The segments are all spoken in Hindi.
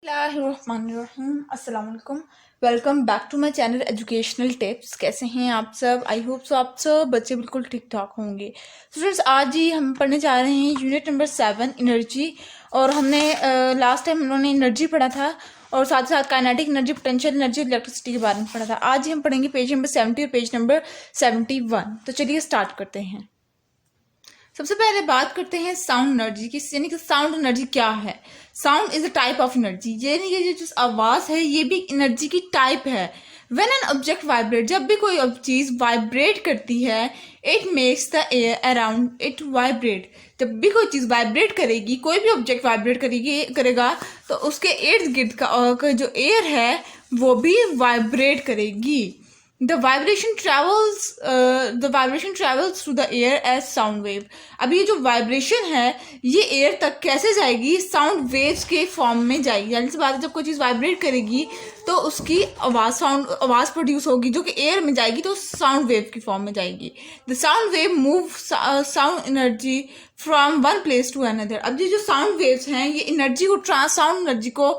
अस्सलाम वालेकुम। Welcome back to my channel educational tips. कैसे हैं आप सब? आई होप सो आप सब बच्चे बिल्कुल ठीक ठाक होंगे। स्टूडेंट्स, आज ही हम पढ़ने जा रहे हैं यूनिट नंबर 7 एनर्जी। और हमने लास्ट टाइम हम लोगों ने एनर्जी पढ़ा था और साथ साथ काइनेटिक एनर्जी, पोटेंशियल एनर्जी और इलेक्ट्रिसिटी के बारे में पढ़ा था। आज ही हम पढ़ेंगे पेज नंबर 70 और पेज नंबर 71। तो चलिए स्टार्ट करते हैं। सबसे पहले बात करते हैं साउंड एनर्जी की, यानी कि साउंड एनर्जी क्या है। Sound is a type of energy, यानी कि जो आवाज है ये भी एनर्जी की टाइप है। व्हेन एन ऑब्जेक्ट वाइब्रेट, जब भी कोई चीज वाइब्रेट करती है, it makes the air around it vibrate. जब भी कोई चीज वाइब्रेट करेगी, कोई भी ऑब्जेक्ट वाइब्रेट करेगा तो उसके इर्द गिर्द का जो एयर है वो भी वाइब्रेट करेगी। The vibration travels through the air as sound wave. अब ये जो वाइब्रेशन है ये एयर तक कैसे जाएगी? साउंड वेव्स के फॉर्म में जाएगी। यानी सी बात है, जब कोई चीज़ वाइब्रेट करेगी तो उसकी आवाज़ प्रोड्यूस होगी जो कि एयर में जाएगी तो साउंड वेव की फॉर्म में जाएगी। The sound wave move sound energy from one place to another. अब ये जो साउंड वेव्स हैं ये एनर्जी को साउंड एनर्जी को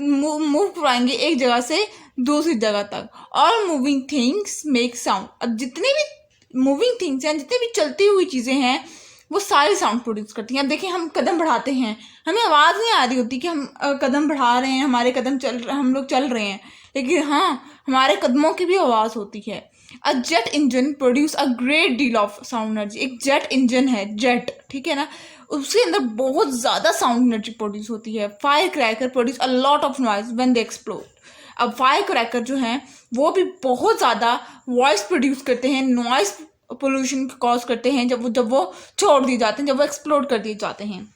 मूव करवाएंगे एक जगह से दूसरी जगह तक। All moving things make sound. अब जितने भी मूविंग थिंग्स हैं, जितनी भी चलती हुई चीज़ें हैं, वो सारी साउंड प्रोड्यूस करती हैं। अब देखिए, हम कदम बढ़ाते हैं, हमें आवाज़ नहीं आ रही होती कि हम कदम बढ़ा रहे हैं, हमारे कदम हम लोग चल रहे हैं, लेकिन हाँ, हमारे कदमों की भी आवाज़ होती है। A jet engine produce a great deal of sound energy. एक जेट इंजन है, जेट, ठीक है ना, उसके अंदर बहुत ज़्यादा साउंड एनर्जी प्रोड्यूस होती है। Fire cracker produce a lot of noise when they explode. अब फायर क्रैकर जो हैं वो भी बहुत ज़्यादा वॉइस प्रोड्यूस करते हैं, नॉइस पोल्यूशन कॉज करते हैं जब वो छोड़ दिए जाते हैं, जब वो एक्सप्लोड कर दिए जाते हैं।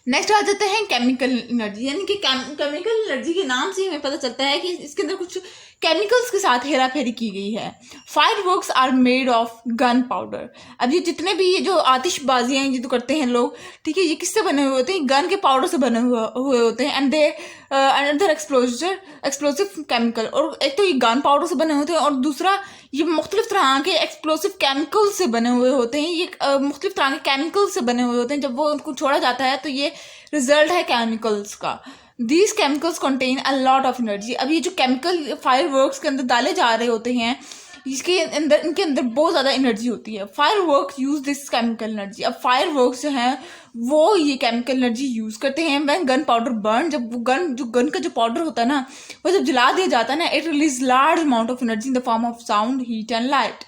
नेक्स्ट आ जाते हैं केमिकल एनर्जी, यानी कि केमिकल एनर्जी के नाम से हमें पता चलता है कि इसके अंदर कुछ केमिकल्स के साथ हेरा फेरी की गई है। Fireworks are made of gunpowder. अब ये जितने भी ये जो आतिशबाजियाँ ये तो करते हैं लोग, ठीक है, ये किससे बने हुए होते हैं? गन के पाउडर से बने हुए होते हैं। And they another explosive chemical. और एक तो ये गन पाउडर से बने होते हैं और दूसरा ये मुख्तलिफ तरह के एक्सप्लोसिव केमिकल से बने हुए होते हैं। ये मुख्तलिफ तरह के केमिकल से बने हुए होते हैं। जब वो उनको छोड़ा जाता है तो ये रिजल्ट है केमिकल्स का। These chemicals contain a lot of energy. अब ये जो केमिकल फायर वर्क्स के अंदर डाले जा रहे होते हैं, इनके अंदर बहुत ज़्यादा एनर्जी होती है। Fire work use this chemical energy. अब फायर वर्क्स जो हैं वो ये केमिकल एनर्जी यूज़ करते हैं। वैन गन पाउडर बर्न, जब वो गन का जो पाउडर होता है ना, वो जब जला दिया जाता है ना, it release large amount of energy in the form of sound, heat and light.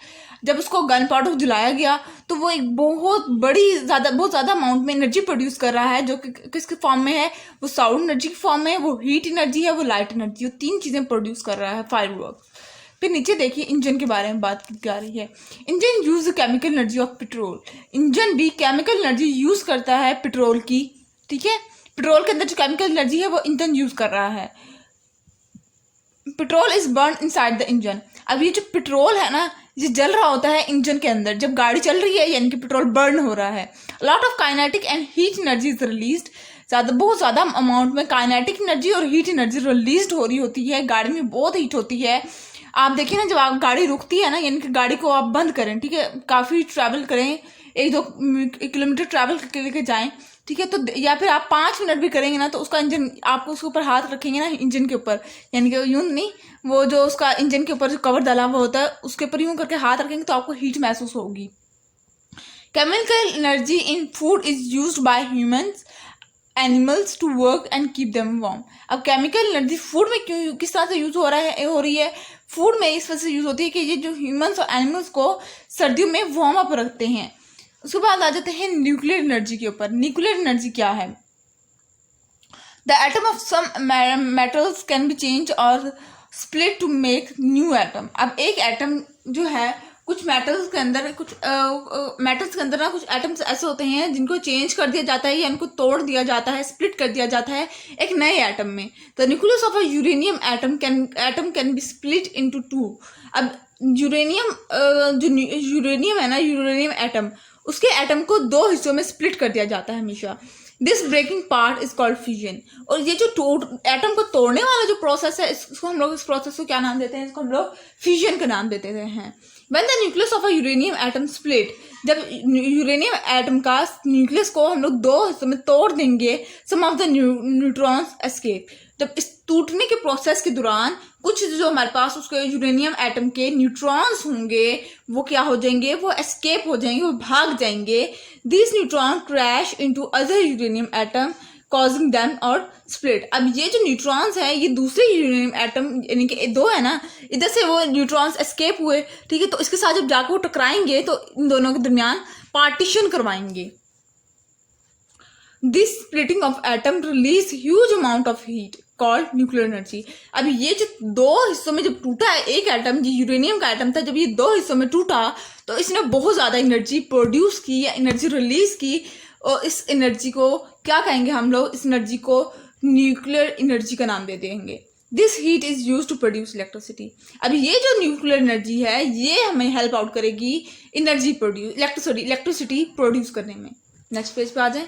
जब उसको गन पाउडर जलाया गया तो वो एक बहुत ज़्यादा अमाउंट में एनर्जी प्रोड्यूस कर रहा है, जो कि किसके फॉर्म में है? वो साउंड एनर्जी के फॉर्म में है, वो हीट एनर्जी है, वो लाइट एनर्जी, वो तीन चीज़ें प्रोड्यूस कर रहा है फायर वर्क। फिर नीचे देखिए इंजन के बारे में बात की जा रही है। Engine use chemical energy of petrol. Engine भी केमिकल एनर्जी यूज करता है पेट्रोल की, ठीक है। पेट्रोल के अंदर जो केमिकल एनर्जी है वो इंजन यूज कर रहा है। Petrol is burn inside the engine. अब ये जो पेट्रोल है ना, ये जल रहा होता है इंजन के अंदर जब गाड़ी चल रही है, यानी कि पेट्रोल बर्न हो रहा है। Lot of kinetic and heat energy is released. बहुत ज़्यादा अमाउंट में काइनेटिक एनर्जी और हीट एनर्जी रिलीज्ड हो रही होती है। गाड़ी में बहुत हीट होती है। आप देखिए ना, जब आप गाड़ी रुकती है ना, यानी कि गाड़ी को आप बंद करें, ठीक है, काफ़ी ट्रैवल करें, 1-2 किलोमीटर ट्रैवल करके जाएं, ठीक है, तो या फिर आप 5 मिनट भी करेंगे ना तो उसका इंजन, आपको उसके ऊपर हाथ रखेंगे ना, इंजन के ऊपर, यानी कि यूं नहीं, वो जो उसका इंजन के ऊपर जो कवर डाला हुआ होता है उसके ऊपर यूं करके हाथ रखेंगे तो आपको हीट महसूस होगी। Chemical energy in food is used by humans animals to work and keep them warm. अब केमिकल एनर्जी फूड में क्यों, किस तरह से यूज हो रही है? फूड में इस वजह से यूज होती है कि ये जो ह्यूमंस और एनिमल्स को सर्दियों में वार्म अप रखते हैं। उसके बाद आ जाते हैं न्यूक्लियर एनर्जी के ऊपर। न्यूक्लियर एनर्जी क्या है? The atom of some metals can be change और split to make new atom. अब एक एटम जो है, कुछ मेटल्स के अंदर ना कुछ एटम्स ऐसे होते हैं जिनको चेंज कर दिया जाता है या इनको तोड़ दिया जाता है, स्प्लिट कर दिया जाता है एक नए एटम में। The nucleus of a uranium atom can be split into 2। अब यूरेनियम है ना, यूरेनियम एटम, उसके एटम को 2 हिस्सों में स्प्लिट कर दिया जाता है हमेशा। This breaking part is called fusion. और ये जो एटम को तोड़ने वाला जो प्रोसेस है, इसको हम लोग, इस प्रोसेस को क्या नाम देते हैं? इसको हम लोग फ्यूजन का नाम देते हैं। When the nucleus of a uranium atom split, जब यूरेनियम एटम का न्यूक्लियस को हम लोग दो हिस्सों में तोड़ देंगे, सम ऑफ द न्यूट्रॉन्स एस्केप, जब इस टूटने के प्रोसेस के दौरान कुछ जो हमारे पास उसके यूरेनियम एटम के न्यूट्रॉन्स होंगे वो क्या हो जाएंगे, वो एस्केप हो जाएंगे, वो भाग जाएंगे. This neutron crash into other uranium atom causing them और स्प्लिट. अब ये जो न्यूट्रॉन्स है ये दूसरे यूरेनियम एटम यानी कि दो है ना, इधर से वो न्यूट्रॉन्स एस्केप हुए, ठीक है, तो इसके साथ जब जाकर वो टकराएंगे तो इन दोनों के दरमियान पार्टीशन करवाएंगे. This splitting of atom release huge amount of heat called nuclear energy. अब ये जो दो हिस्सों में जब टूटा है एक एटम, जो यूरेनियम का एटम था, जब ये दो हिस्सों में टूटा तो इसने बहुत ज़्यादा एनर्जी प्रोड्यूस की या एनर्जी रिलीज की, और इस एनर्जी को क्या कहेंगे हम लोग, इस एनर्जी को न्यूक्लियर एनर्जी का नाम दे देंगे. This heat is use to produce electricity. अब ये जो न्यूक्लियर एनर्जी है ये हमें हेल्प आउट करेगी एनर्जी प्रोड्यूस इलेक्ट्रिसिटी प्रोड्यूस करने में. नेक्स्ट पेज पे आ जाए.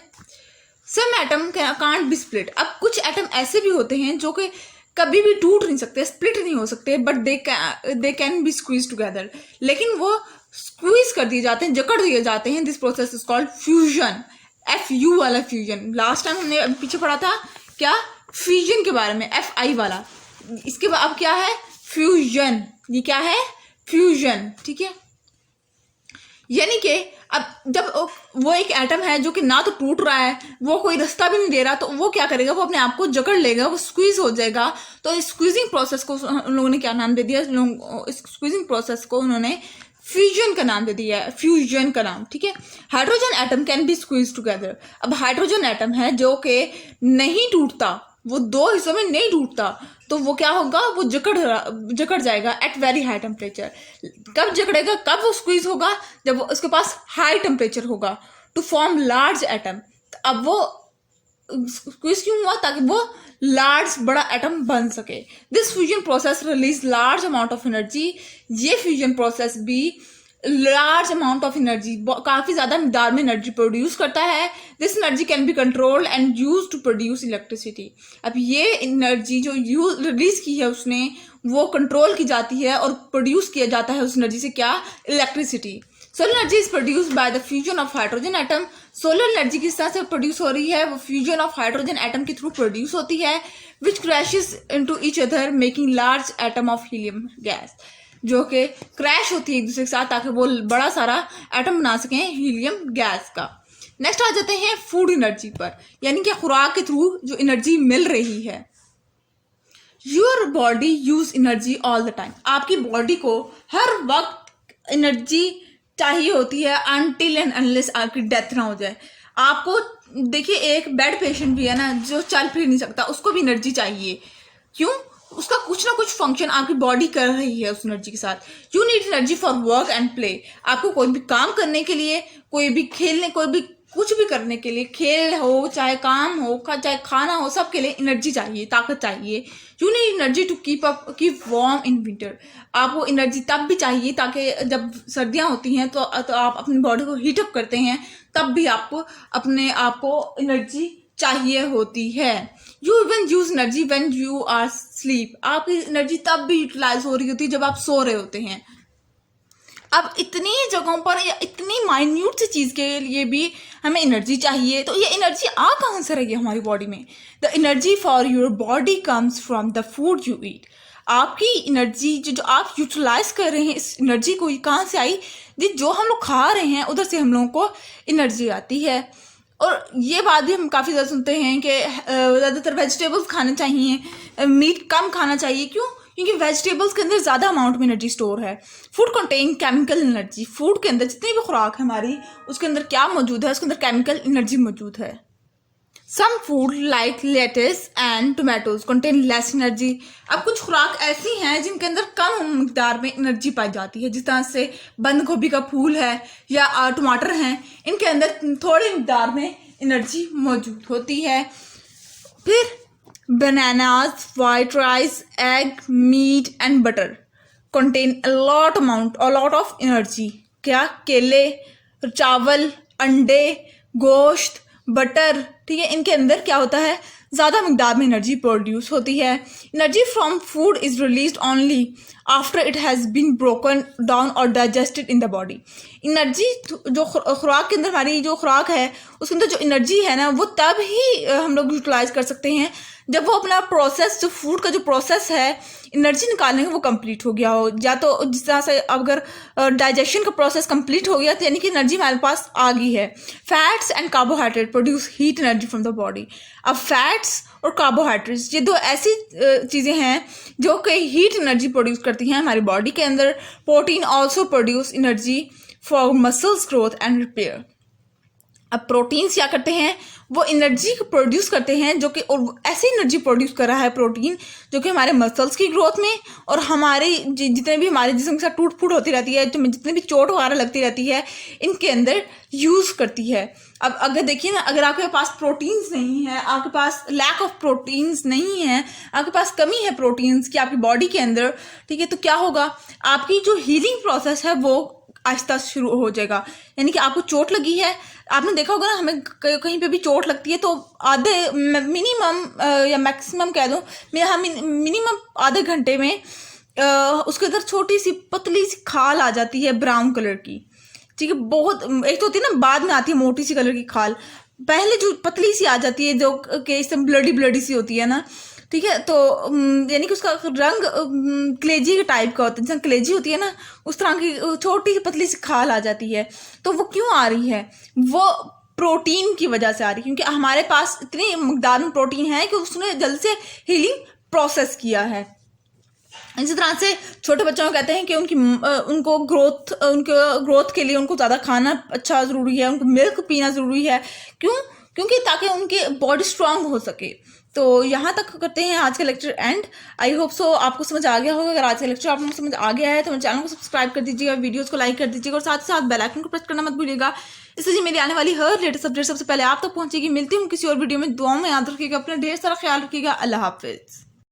Some atom can't be split. अब कुछ एटम ऐसे भी होते हैं जो कि कभी भी टूट नहीं सकते, स्प्लिट नहीं हो सकते, but they can be squeeze together, लेकिन वो स्क्वीज कर दिए जाते हैं, जकड़ दिए जाते हैं. This process is called fusion. FU वाला फ्यूजन. लास्ट टाइम हमने पीछे पढ़ा था क्या, फ्यूजन के बारे में, FI वाला. इसके बाद अब क्या है, फ्यूजन. ये क्या है, फ्यूजन, ठीक है. यानी कि अब जब वो एक एटम है जो कि ना तो टूट रहा है, वो कोई रास्ता भी नहीं दे रहा, तो वो क्या करेगा, वो अपने आप को जकड़ लेगा, वो स्क्वीज हो जाएगा. तो इस स्क्वीजिंग प्रोसेस को उन लोगों ने क्या नाम दे दिया, इस स्क्वीजिंग प्रोसेस को उन्होंने फ्यूजन का नाम दे दिया है, फ्यूजन का नाम, ठीक है. Hydrogen atom can be squeeze together. अब हाइड्रोजन एटम है जो कि नहीं टूटता, वो दो हिस्सों में नहीं टूटता, तो वो क्या होगा, वो जकड़ जाएगा एट वेरी हाई टेम्परेचर. कब जकड़ेगा, कब वो स्क्वीज होगा, जब वो उसके पास हाई टेम्परेचर होगा टू फॉर्म लार्ज एटम. अब वो स्क्वीज क्यों हुआ, ताकि वो लार्ज बड़ा एटम बन सके. This fusion process release large amount of energy. ये फ्यूजन प्रोसेस भी लार्ज अमाउंट ऑफ एनर्जी, काफी ज्यादा मिकदार में एनर्जी प्रोड्यूस करता है. This energy can be controlled and use to produce electricity. अब ये एनर्जी जो रिलीज की है उसने, वो कंट्रोल की जाती है और प्रोड्यूस किया जाता है उस एनर्जी से क्या, electricity. Solar energy is produce by the fusion of hydrogen atom. Solar energy किस तरह से प्रोड्यूस हो रही है, वो फ्यूजन ऑफ हाइड्रोजन एटम के थ्रू प्रोड्यूस होती है, which crashes into each other making large atom of helium gas, जो कि क्रैश होती है एक दूसरे के साथ ताकि वो बड़ा सारा एटम बना सकें हीलियम गैस का. नेक्स्ट आ जाते हैं फूड एनर्जी पर, यानी कि खुराक के थ्रू जो एनर्जी मिल रही है. Your body use energy all the time. आपकी बॉडी को हर वक्त एनर्जी चाहिए होती है अनटिल एंड अनलेस आपकी डेथ ना हो जाए. आपको देखिए, एक बेड पेशेंट भी है ना जो चल फिर नहीं सकता, उसको भी एनर्जी चाहिए. क्यों, उसका कुछ ना कुछ फंक्शन आपकी बॉडी कर रही है उस एनर्जी के साथ. You need energy for work and play. आपको कोई भी काम करने के लिए, कोई भी खेलने, कोई भी कुछ भी करने के लिए, खेल हो चाहे काम हो चाहे खाना हो, सबके लिए एनर्जी चाहिए, ताकत चाहिए. You need energy to keep warm in winter. आपको एनर्जी तब भी चाहिए ताकि जब सर्दियां होती हैं तो आप अपनी बॉडी को हीटअप करते हैं, तब भी आपको अपने आप को एनर्जी चाहिए होती है. You even use energy when you are sleep. आपकी एनर्जी तब भी यूटिलाइज हो रही होती है जब आप सो रहे होते हैं. अब इतनी जगहों पर या इतनी माइन्यूट सी चीज़ के लिए भी हमें एनर्जी चाहिए, तो ये एनर्जी आ कहाँ से रही है हमारी बॉडी में. The energy for your body comes from the food you eat. आपकी एनर्जी जो आप यूटिलाइज कर रहे हैं, इस एनर्जी को कहाँ से आई, जो हम लोग खा रहे हैं उधर से हम लोगों को एनर्जी आती है. और ये बात भी हम काफ़ी ज़्यादा सुनते हैं कि ज़्यादातर वेजिटेबल्स खाने चाहिए, मीट कम खाना चाहिए. क्यों, क्योंकि वेजिटेबल्स के अंदर ज़्यादा अमाउंट में एनर्जी स्टोर है. Food contain chemical energy. Food के अंदर जितनी भी खुराक है हमारी, उसके अंदर क्या मौजूद है, उसके अंदर केमिकल एनर्जी मौजूद है. Some food like lettuce and tomatoes contain less energy. अब कुछ खुराक ऐसी हैं जिनके अंदर कम मिकदार में एनर्जी पाई जाती है, जिस तरह से बंद गोभी का फूल है या टमाटर हैं, इनके अंदर थोड़ी मिकदार में एनर्जी मौजूद होती है. फिर bananas, white rice, egg, meat and butter contain a lot of energy. क्या, केले, चावल, अंडे, गोश्त, बटर, ठीक है, इनके अंदर क्या होता है, ज़्यादा मिकदार में एनर्जी प्रोड्यूस होती है। Energy from food is released only after it has been broken down और digested in the body. Energy जो खुराक के अंदर, हमारी जो खुराक है उसके अंदर जो एनर्जी है ना, वो तब ही हम लोग यूटिलाइज कर सकते हैं जब वो अपना प्रोसेस, जो फूड का जो प्रोसेस है एनर्जी निकालने का, वो कंप्लीट हो गया हो। या तो जिस तरह से अगर डाइजेशन का प्रोसेस कंप्लीट हो गया तो यानी कि एनर्जी हमारे पास आ गई है। Fats and carbohydrate produce heat energy from the body. अब फैट्स और कार्बोहाइड्रेट्स ये दो ऐसी चीज़ें हैं जो कि हीट एनर्जी प्रोड्यूस करती हैं हमारी बॉडी के अंदर। Protein also produce energy for muscles growth and repair. अब प्रोटीन्स क्या करते हैं, वो एनर्जी प्रोड्यूस करते हैं जो कि, और ऐसी एनर्जी प्रोड्यूस कर रहा है प्रोटीन जो कि हमारे मसल्स की ग्रोथ में और हमारे जितने भी हमारे जिस्म के साथ टूट फूट होती रहती है, जितने भी चोट वगैरह लगती रहती है, इनके अंदर यूज़ करती है। अब अगर देखिए ना, अगर आपके पास प्रोटीन्स नहीं है, आपके पास लैक ऑफ प्रोटीन्स नहीं है, आपके पास कमी है प्रोटीन्स की आपकी बॉडी के अंदर, ठीक है, तो क्या होगा, आपकी जो हीलिंग प्रोसेस है वो आहिस्ता शुरू हो जाएगा। यानी कि आपको चोट लगी है, आपने देखा होगा ना, हमें कहीं पे भी चोट लगती है तो आधे मिनिमम या मैक्सिमम कह दूँ, हम मिनिमम आधे घंटे में उसके अंदर छोटी सी पतली सी खाल आ जाती है ब्राउन कलर की, ठीक है। बहुत एक तो होती है ना, बाद में आती है मोटी सी कलर की खाल, पहले जो पतली सी आ जाती है जो कि एकदम ब्लडी सी होती है ना, ठीक है। तो यानी कि उसका रंग कलेजी के टाइप का होता है, जैसे कलेजी होती है ना, उस तरह की छोटी सी पतली सी खाल आ जाती है। तो वो क्यों आ रही है, वो प्रोटीन की वजह से आ रही है, क्योंकि हमारे पास इतनी मकदार में प्रोटीन है कि उसने जल्द से हीलिंग प्रोसेस किया है। इसी तरह से छोटे बच्चों को कहते हैं कि उनको ग्रोथ के लिए उनको ज़्यादा खाना अच्छा ज़रूरी है, उनको मिल्क पीना ज़रूरी है। क्यों? क्योंकि ताकि उनकी बॉडी स्ट्रांग हो सके। तो यहाँ तक करते हैं आज का lecture and. I hope so आपको समझ आ गया होगा। अगर आज का लेक्चर आप लोगों को समझ आ गया है तो मेरे चैनल को सब्सक्राइब कर दीजिएगा, वीडियोस को लाइक कर दीजिएगा और साथ ही साथ बेल आइकन को प्रेस करना मत भूलिएगा। इससे मेरी आने वाली हर लेटेस्ट अपडेट सबसे पहले आप तक पहुंचेगी। मिलती हूँ किसी और वीडियो में। दुआओं में याद रखिएगा, अपना ढेर सारा ख्याल रखिएगा। अल्लाह हाफिज।